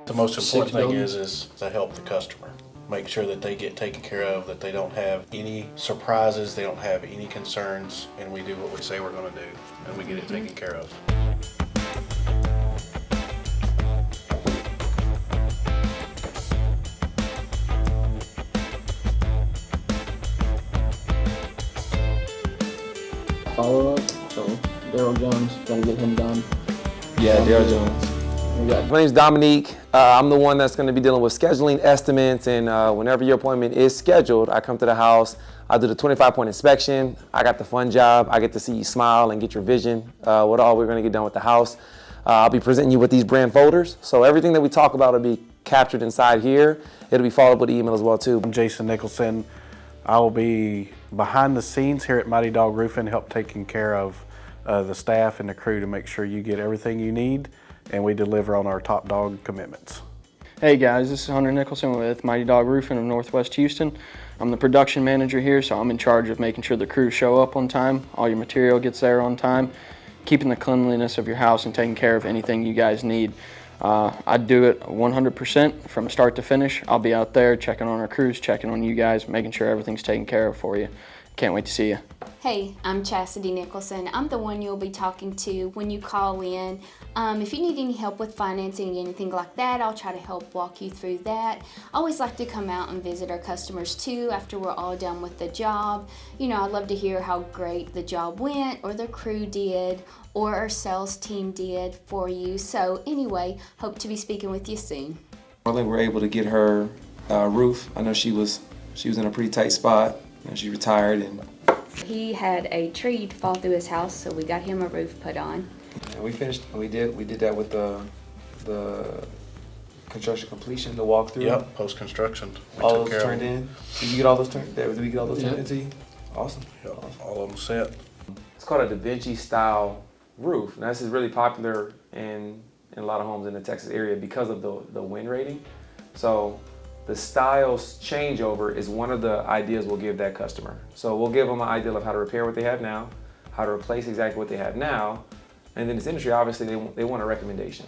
The most important thing buildings. is to help the customer. Make sure that they get taken care of, that they don't have any surprises, they don't have any concerns, and we do what we say we're going to do, and we get it taken care of. Follow up. So Daryl Jones, gotta get him done. Yeah, Daryl Jones. My name's Dominique. I'm the one that's going to be dealing with scheduling estimates, and whenever your appointment is scheduled, I come to the house. I do the 25-point inspection. I got the fun job. I get to see you smile and get your vision. What all we're going to get done with the house. I'll be presenting you with these brand folders. So everything that we talk about will be captured inside here. It'll be followed with email as well too. I'm Jason Nicholson. I will be behind the scenes here at Mighty Dog Roofing, help taking care of the staff and the crew to make sure you get everything you need, and we deliver on our top dog commitments. Hey guys, this is Hunter Nicholson with Mighty Dog Roofing of Northwest Houston. I'm the production manager here, so I'm in charge of making sure the crew show up on time, all your material gets there on time, keeping the cleanliness of your house and taking care of anything you guys need. I do it 100% from start to finish. I'll be out there checking on our crews, checking on you guys, making sure everything's taken care of for you. Can't wait to see you. Hey, I'm Chastity Nicholson. I'm the one you'll be talking to when you call in. If you need any help with financing, anything like that, I'll try to help walk you through that. I always like to come out and visit our customers too after we're all done with the job. You know, I love to hear how great the job went, or the crew did, or our sales team did for you. So anyway, hope to be speaking with you soon. We were able to get her roof. I know she was in a pretty tight spot. You know, she retired, and He had a tree fall through his house, so we got him a roof put on. we finished. We did that with the construction completion, the walkthrough. Yep, post-construction. We All took those care turned of them. in. Did you get all those turned? Did we get all those turned into you? Awesome. Yep, all of them set. It's called a Da Vinci style roof. Now this is really popular in a lot of homes in the Texas area because of the wind rating. So the styles changeover is one of the ideas we'll give that customer. So we'll give them an idea of how to repair what they have now, how to replace exactly what they have now, and then this industry, obviously, they want a recommendation.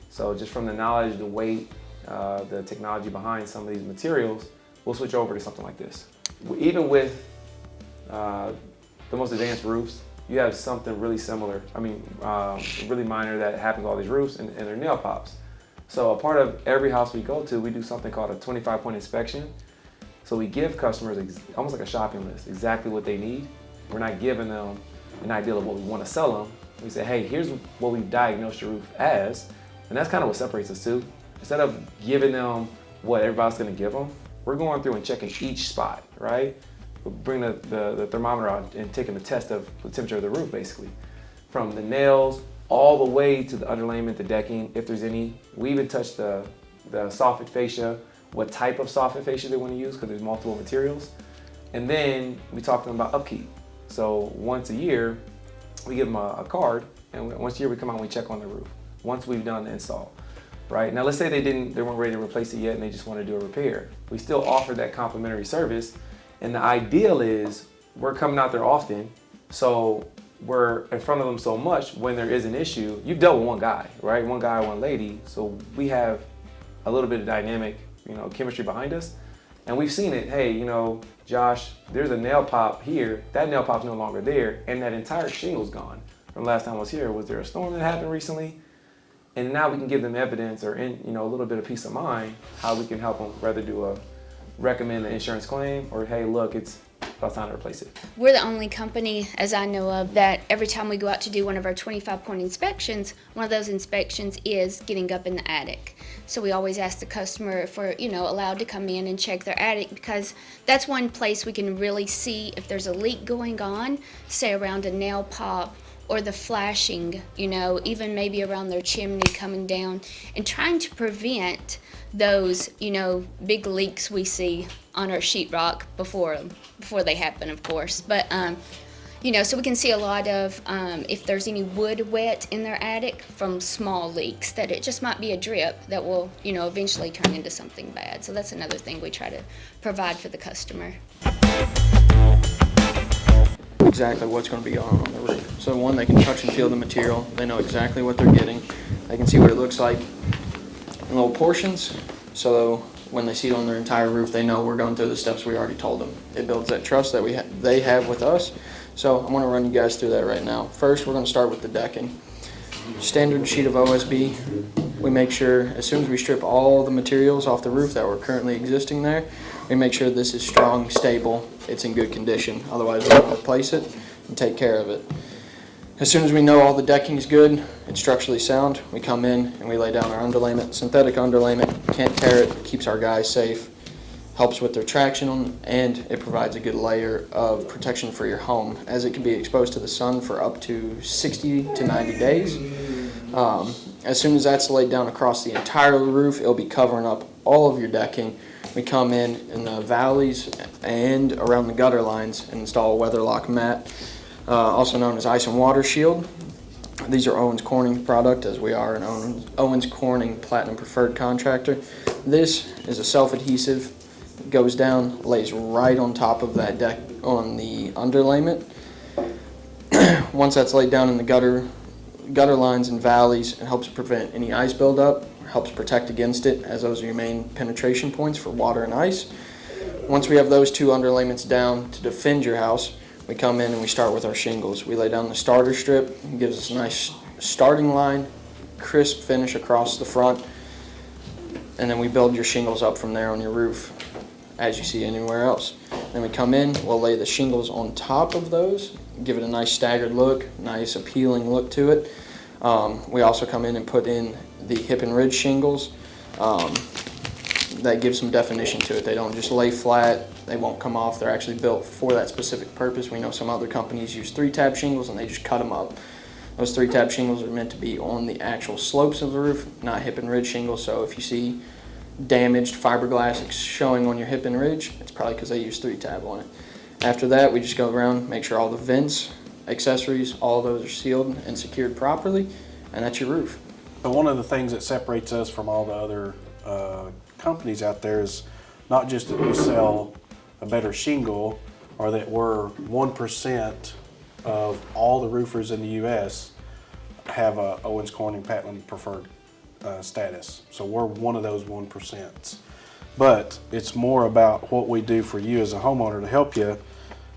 So just from the knowledge, the weight, the technology behind some of these materials, we'll switch over to something like this. Even with the most advanced roofs, you have something really similar, really minor that happens to all these roofs, and they're nail pops. So a part of every house we go to, we do something called a 25-point inspection. So we give customers almost like a shopping list, exactly what they need. We're not giving them an idea of what we want to sell them. We say, hey, here's what we've diagnosed your roof as. And that's kind of what separates us too. Instead of giving them what everybody's going to give them, we're going through and checking each spot, right? We bring the thermometer out and taking the test of the temperature of the roof, basically. From the nails all the way to the underlayment, the decking, if there's any. We even touch the soffit fascia, what type of soffit fascia they want to use, because there's multiple materials. And then we talk to them about upkeep. So once a year, we give them a card, and once a year we come out and we check on the roof, once we've done the install. Right? Now let's say they weren't ready to replace it yet and they just want to do a repair. We still offer that complimentary service, and the ideal is we're coming out there often, so we're in front of them so much when there is an issue. You've dealt with one guy, right? One guy, one lady, so we have a little bit of dynamic, chemistry behind us, and we've seen it. Hey, Josh, there's a nail pop here. That nail pop's no longer there, and that entire shingle's gone from last time I was here. Was there a storm that happened recently? And now we can give them evidence or a little bit of peace of mind how we can help them, rather recommend an insurance claim, or hey, look, it's about time to replace it. We're the only company, as I know of, that every time we go out to do one of our 25-point inspections, one of those inspections is getting up in the attic. So we always ask the customer if we're, allowed to come in and check their attic, because that's one place we can really see if there's a leak going on, say around a nail pop, or the flashing, even maybe around their chimney coming down, and trying to prevent those, big leaks we see on our sheetrock before they happen, of course. But, so we can see a lot of, if there's any wood wet in their attic from small leaks, that it just might be a drip that will, eventually turn into something bad. So that's another thing we try to provide for the customer. Exactly what's going to be on the roof. So one, they can touch and feel the material. They know exactly what they're getting. They can see what it looks like. in little portions, so when they see it on their entire roof, they know we're going through the steps we already told them. It builds that trust that they have with us. So I'm going to run you guys through that right now. First, we're going to start with the decking. Standard sheet of OSB. We make sure as soon as we strip all the materials off the roof that were currently existing there, we make sure this is strong, stable, it's in good condition. Otherwise, we're going to replace it and take care of it. As soon as we know all the decking is good, it's structurally sound, we come in and we lay down our underlayment. Synthetic underlayment, can't tear it, keeps our guys safe, helps with their traction, and it provides a good layer of protection for your home, as it can be exposed to the sun for up to 60 to 90 days. As soon as that's laid down across the entire roof, it'll be covering up all of your decking. We come in the valleys and around the gutter lines and install a weatherlock mat, also known as ice and water shield. These are Owens Corning product, as we are an Owens Corning Platinum Preferred contractor. This is a self-adhesive, goes down, lays right on top of that deck on the underlayment. Once that's laid down in the gutter lines and valleys, it helps prevent any ice buildup, helps protect against it, as those are your main penetration points for water and ice. Once we have those two underlayments down to defend your house, we come in and we start with our shingles. We lay down the starter strip, it gives us a nice starting line, crisp finish across the front, and then we build your shingles up from there on your roof, as you see anywhere else. Then we come in, we'll lay the shingles on top of those, give it a nice staggered look, nice appealing look to it. We also come in and put in the hip and ridge shingles. That gives some definition to it. They don't just lay flat, they won't come off. They're actually built for that specific purpose. We know some other companies use 3-tab shingles and they just cut them up. Those 3-tab shingles are meant to be on the actual slopes of the roof, not hip and ridge shingles. So if you see damaged fiberglass showing on your hip and ridge, it's probably because they use 3-tab on it. After that, we just go around, make sure all the vents, accessories, all of those are sealed and secured properly, and that's your roof. So one of the things that separates us from all the other companies out there is not just that we sell a better shingle, or that we're 1% of all the roofers in the U.S. have a Owens Corning Platinum Preferred status. So we're one of those 1%. But it's more about what we do for you as a homeowner to help you,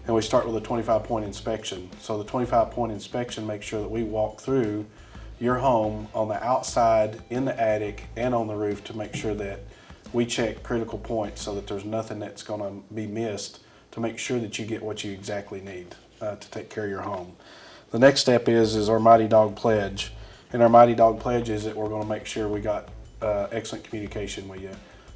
and we start with a 25-point inspection. So the 25-point inspection makes sure that we walk through your home on the outside, in the attic, and on the roof to make sure that we check critical points so that there's nothing that's going to be missed, to make sure that you get what you exactly need to take care of your home. The next step is our Mighty Dog Pledge. And our Mighty Dog Pledge is that we're going to make sure we got excellent communication with you.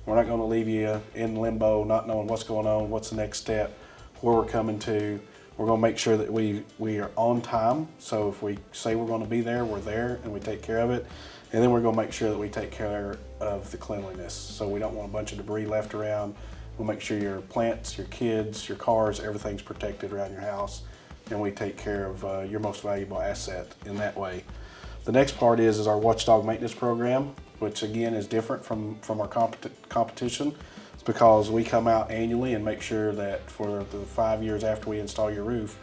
We're not going to leave you in limbo, not knowing what's going on, what's the next step, where we're coming to. We're going to make sure that we are on time. So if we say we're going to be there, we're there and we take care of it. And then we're going to make sure that we take care of the cleanliness. So we don't want a bunch of debris left around. We'll make sure your plants, your kids, your cars, everything's protected around your house. And we take care of your most valuable asset in that way. The next part is our watchdog maintenance program, which again is different from our competition. It's because we come out annually and make sure that for the 5 years after we install your roof,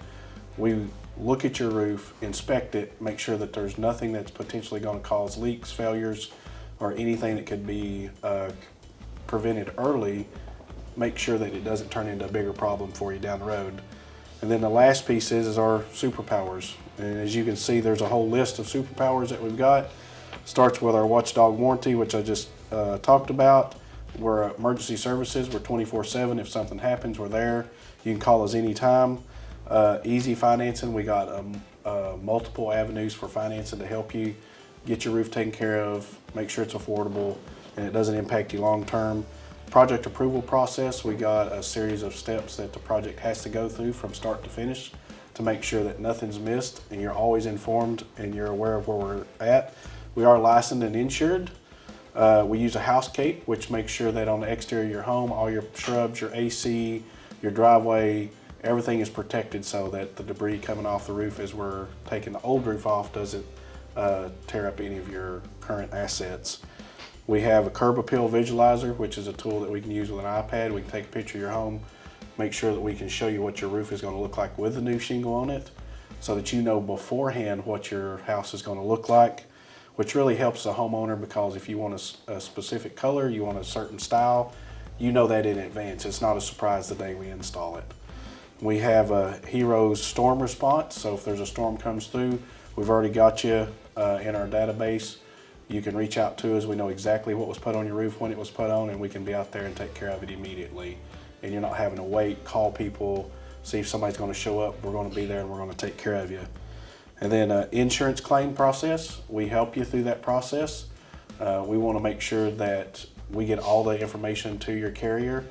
we look at your roof, inspect it, make sure that there's nothing that's potentially going to cause leaks, failures, or anything that could be prevented early. Make sure that it doesn't turn into a bigger problem for you down the road. And then the last piece is our superpowers. And as you can see, there's a whole list of superpowers that we've got. Starts with our watchdog warranty, which I just talked about. We're emergency services. We're 24/7. If something happens, we're there. You can call us anytime. Easy financing. We got multiple avenues for financing to help you get your roof taken care of, make sure it's affordable, and it doesn't impact you long term. Project approval process. We got a series of steps that the project has to go through from start to finish to make sure that nothing's missed and you're always informed and you're aware of where we're at. We are licensed and insured. We use a house cape, which makes sure that on the exterior of your home, all your shrubs, your AC, your driveway, everything is protected so that the debris coming off the roof as we're taking the old roof off doesn't tear up any of your current assets. We have a curb appeal visualizer, which is a tool that we can use with an iPad. We can take a picture of your home, make sure that we can show you what your roof is going to look like with the new shingle on it, so that you know beforehand what your house is going to look like. which really helps the homeowner, because if you want a specific color, you want a certain style, you know that in advance. It's not a surprise the day we install it. We have a Heroes storm response, so if there's a storm comes through, we've already got you in our database. You can reach out to us. We know exactly what was put on your roof, when it was put on, and we can be out there and take care of it immediately. And you're not having to wait, call people, see if somebody's going to show up. We're going to be there and we're going to take care of you. And then insurance claim process, we help you through that process. We want to make sure that we get all the information to your carrier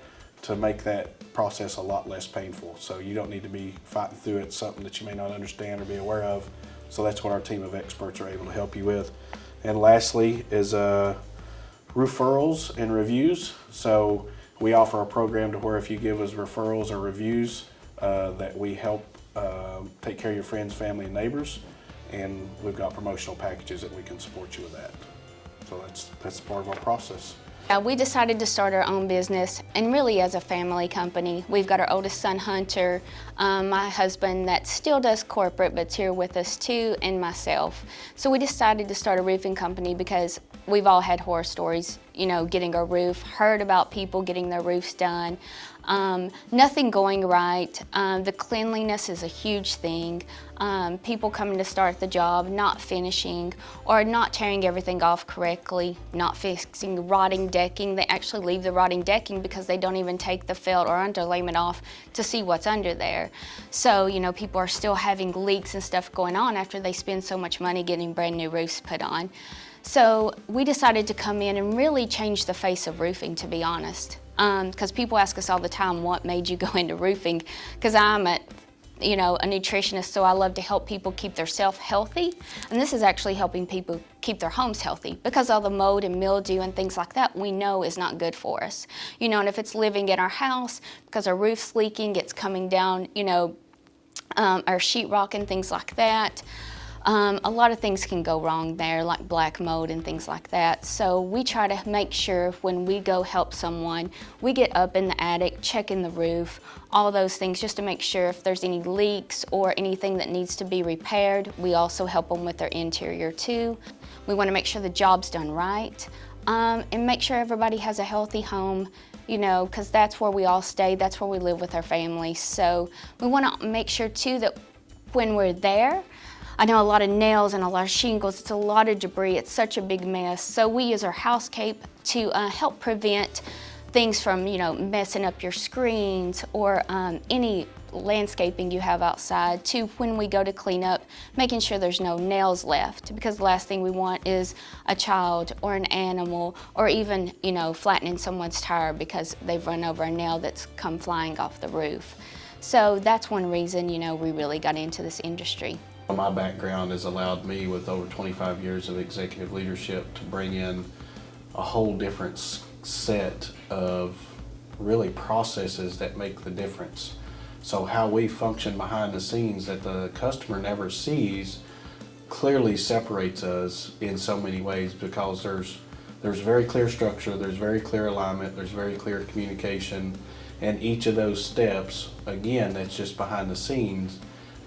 to make that process a lot less painful. So you don't need to be fighting through it, something that you may not understand or be aware of. So that's what our team of experts are able to help you with. And lastly is referrals and reviews. So we offer a program to where if you give us referrals or reviews, that we help take care of your friends, family, and neighbors. And we've got promotional packages that we can support you with that. So that's part of our process. We decided to start our own business, and really as a family company. We've got our oldest son, Hunter, my husband that still does corporate but's here with us too, and myself. So we decided to start a roofing company because we've all had horror stories, you know, getting our roof, heard about people getting their roofs done, nothing going right. The cleanliness is a huge thing. People coming to start the job, not finishing, or not tearing everything off correctly, not fixing rotting decking. They actually leave the rotting decking because they don't even take the felt or underlayment off to see what's under there. So, you know, people are still having leaks and stuff going on after they spend so much money getting brand new roofs put on. So we decided to come in and really change the face of roofing, to be honest. Because people ask us all the time, what made you go into roofing? Because I'm a nutritionist, so I love to help people keep themselves healthy. And this is actually helping people keep their homes healthy, because all the mold and mildew and things like that we know is not good for us. You know, and if it's living in our house, because our roof's leaking, it's coming down, you know, our sheetrock and things like that. A lot of things can go wrong there, like black mold and things like that. So we try to make sure when we go help someone, we get up in the attic, checking the roof, all those things, just to make sure if there's any leaks or anything that needs to be repaired. We also help them with their interior too. We want to make sure the job's done right, and make sure everybody has a healthy home, you know, because that's where we all stay, that's where we live with our families. So we want to make sure too that when we're there, I know a lot of nails and a lot of shingles, it's a lot of debris, it's such a big mess. So we use our housecape to help prevent things from, you know, messing up your screens or any landscaping you have outside, to when we go to clean up, making sure there's no nails left, because the last thing we want is a child or an animal, or even, you know, flattening someone's tire because they've run over a nail that's come flying off the roof. So that's one reason, you know, we really got into this industry. My background has allowed me, with over 25 years of executive leadership, to bring in a whole different set of really processes that make the difference. So how we function behind the scenes that the customer never sees clearly separates us in so many ways, because there's very clear structure, there's very clear alignment, there's very clear communication, and each of those steps, again, that's just behind the scenes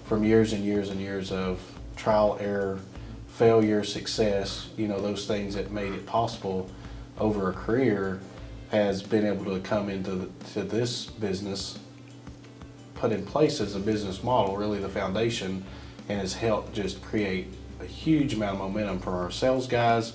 from years and years and years of trial, error, failure, success, you know, those things that made it possible over a career, has been able to come into this business, put in place as a business model, really the foundation, and has helped just create a huge amount of momentum for our sales guys.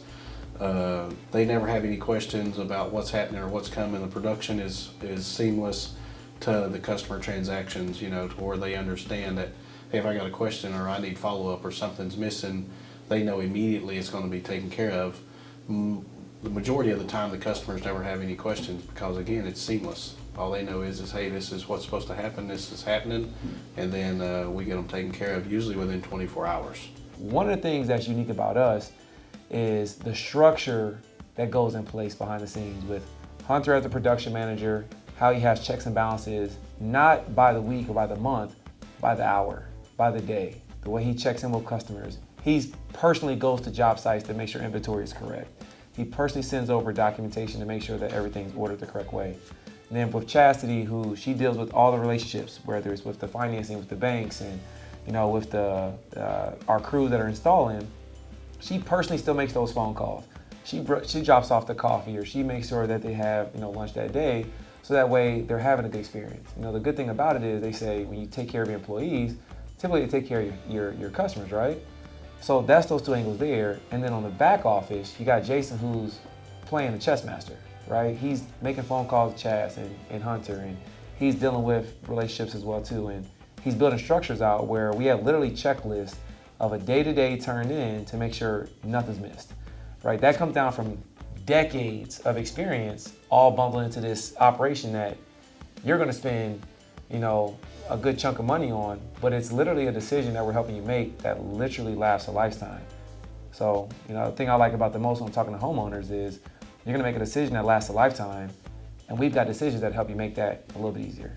They never have any questions about what's happening or what's coming. The production is seamless to the customer transactions, you know, to where they understand that, hey, if I got a question or I need follow-up or something's missing, they know immediately it's going to be taken care of. The majority of the time, the customers never have any questions, because again, it's seamless. All they know is hey, this is what's supposed to happen, this is happening, and then we get them taken care of, usually within 24 hours. One of the things that's unique about us is the structure that goes in place behind the scenes, with Hunter as the production manager, how he has checks and balances, not by the week or by the month, by the hour, by the day, the way he checks in with customers. He personally goes to job sites to make sure inventory is correct. He personally sends over documentation to make sure that everything's ordered the correct way. And then with Chastity, who she deals with all the relationships, whether it's with the financing, with the banks, and you know, with the our crew that are installing, she personally still makes those phone calls. She drops off the coffee, or she makes sure that they have, you know, lunch that day, so that way they're having a good experience. You know, the good thing about it is they say when you take care of your employees, typically you take care of your customers, right? So that's those two angles there. And then on the back office, you got Jason, who's playing the chess master, right? He's making phone calls to Chaz and Hunter, and he's dealing with relationships as well too. And he's building structures out where we have literally checklists of a day-to-day turned in to make sure nothing's missed, right? That comes down from decades of experience all bundled into this operation that you're gonna spend, you know, a good chunk of money on, but it's literally a decision that we're helping you make that literally lasts a lifetime. So, you know, the thing I like about the most when I'm talking to homeowners is you're gonna make a decision that lasts a lifetime, and we've got decisions that help you make that a little bit easier.